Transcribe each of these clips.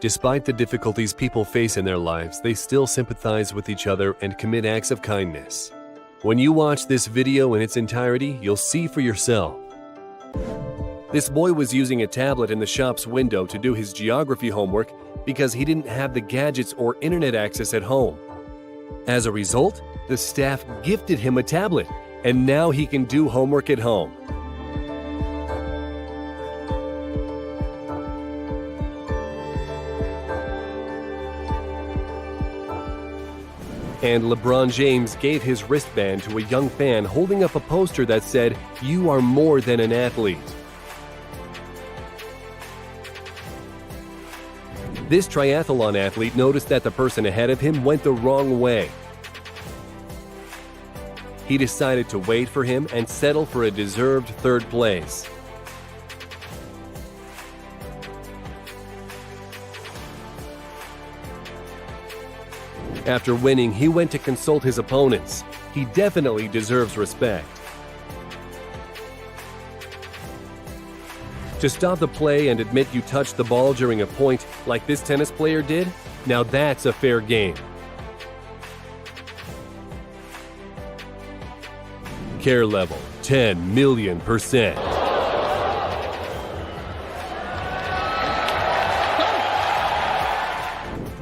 Despite the difficulties people face in their lives, they still sympathize with each other and commit acts of kindness. When you watch this video in its entirety, you'll see for yourself. This boy was using a tablet in the shop's window to do his geography homework because he didn't have the gadgets or internet access at home. As a result, the staff gifted him a tablet, and now he can do homework at home. And LeBron James gave his wristband to a young fan holding up a poster that said, "You are more than an athlete." This triathlon athlete noticed that the person ahead of him went the wrong way. He decided to wait for him and settle for a deserved third place. After winning, he went to consult his opponents. He definitely deserves respect. To stop the play and admit you touched the ball during a point like this tennis player did, now that's a fair game. Care level, 10 million%.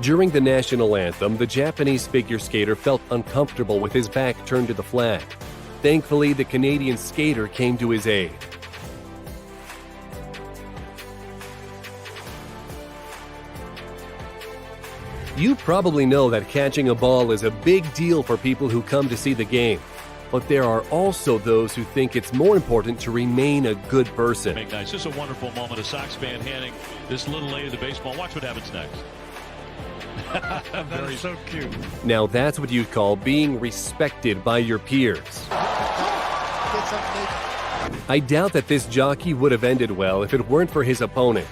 During the national anthem, the Japanese figure skater felt uncomfortable with his back turned to the flag. Thankfully, the Canadian skater came to his aid. You probably know that catching a ball is a big deal for people who come to see the game. But there are also those who think it's more important to remain a good person. Nice. This is a wonderful moment. A Sox fan handing this little lady the baseball. Watch what happens next. That is so cute. Now that's what you'd call being respected by your peers. I doubt that this jockey would have ended well if it weren't for his opponent.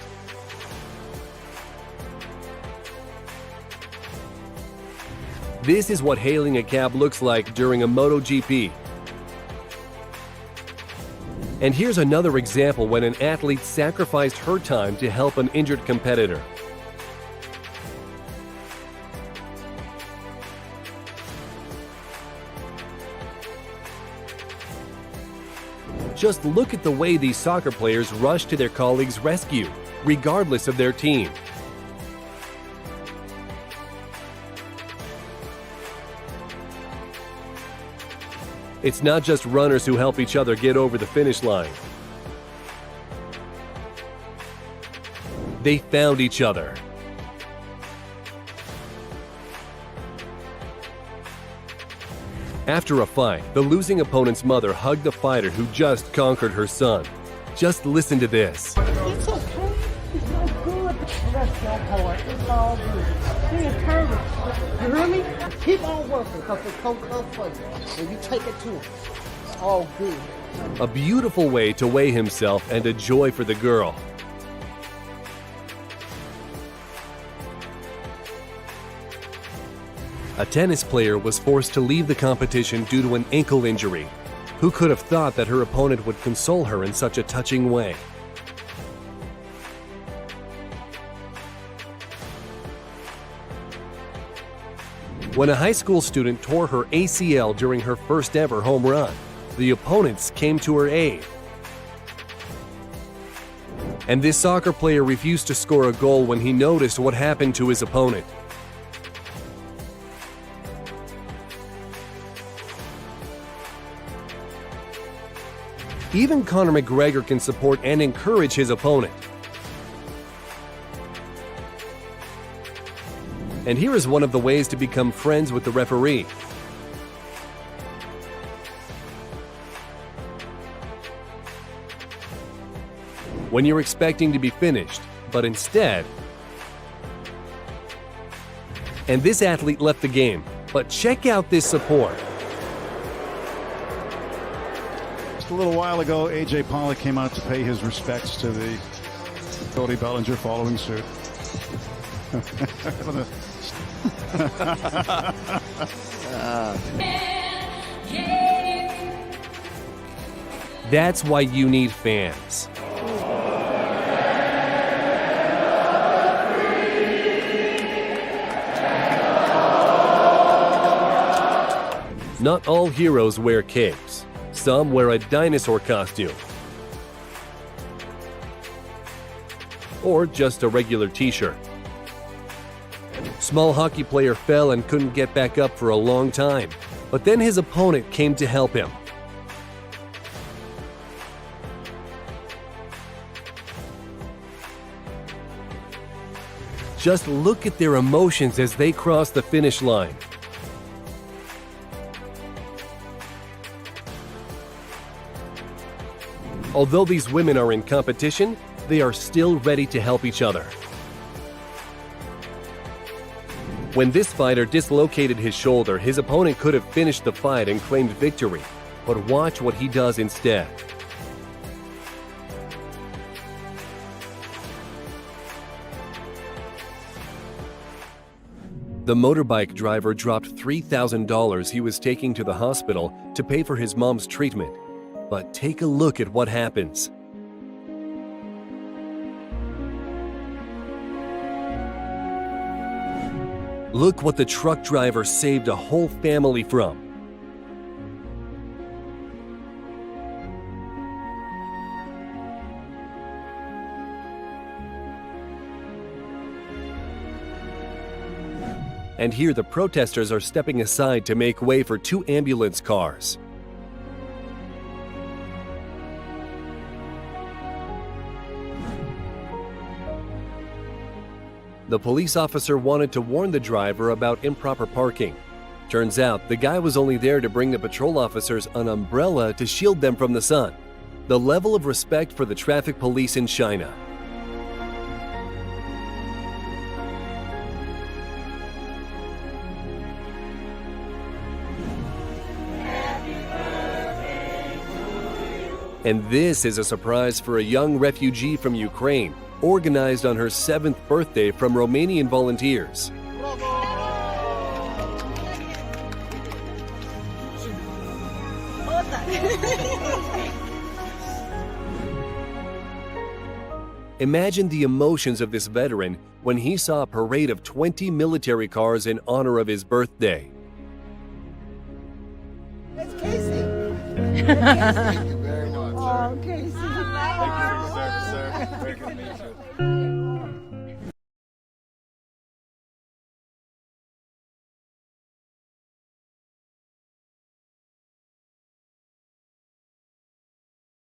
This is what hailing a cab looks like during a MotoGP. And here's another example when an athlete sacrificed her time to help an injured competitor. Just look at the way these soccer players rush to their colleagues' rescue, regardless of their team. It's not just runners who help each other get over the finish line. They found each other. After a fight, the losing opponent's mother hugged the fighter who just conquered her son. Just listen to this. It's okay. It's all good. Rest your heart. It's all good. Be encouraged. You hear me? Keep on working because it's so tough for you. And you take it to him. It's all good. A beautiful way to weigh himself and a joy for the girl. A tennis player was forced to leave the competition due to an ankle injury. Who could have thought that her opponent would console her in such a touching way? When a high school student tore her ACL during her first ever home run, the opponents came to her aid. And this soccer player refused to score a goal when he noticed what happened to his opponent. Even Conor McGregor can support and encourage his opponent. And here is one of the ways to become friends with the referee. When you're expecting to be finished, but instead... And this athlete left the game, but check out this support. Just a little while ago, A.J. Pollock came out to pay his respects to the Cody Bellinger following suit. That's why you need fans. Not all heroes wear capes. Some wear a dinosaur costume. Or just a regular t-shirt. Small hockey player fell and couldn't get back up for a long time, but then his opponent came to help him. Just look at their emotions as they cross the finish line. Although these women are in competition, they are still ready to help each other. When this fighter dislocated his shoulder, his opponent could have finished the fight and claimed victory. But watch what he does instead. The motorbike driver dropped $3,000 he was taking to the hospital to pay for his mom's treatment. But take a look at what happens. Look what the truck driver saved a whole family from. And here the protesters are stepping aside to make way for 2 ambulance cars. The police officer wanted to warn the driver about improper parking. Turns out the guy was only there to bring the patrol officers an umbrella to shield them from the sun. The level of respect for the traffic police in China. And this is a surprise for a young refugee from Ukraine, organized on her 7th birthday from Romanian volunteers. Imagine the emotions of this veteran when he saw a parade of 20 military cars in honor of his birthday. It's Casey. Thank you very much. Oh, Casey. Thank you for your service, sir. Very good to meet you.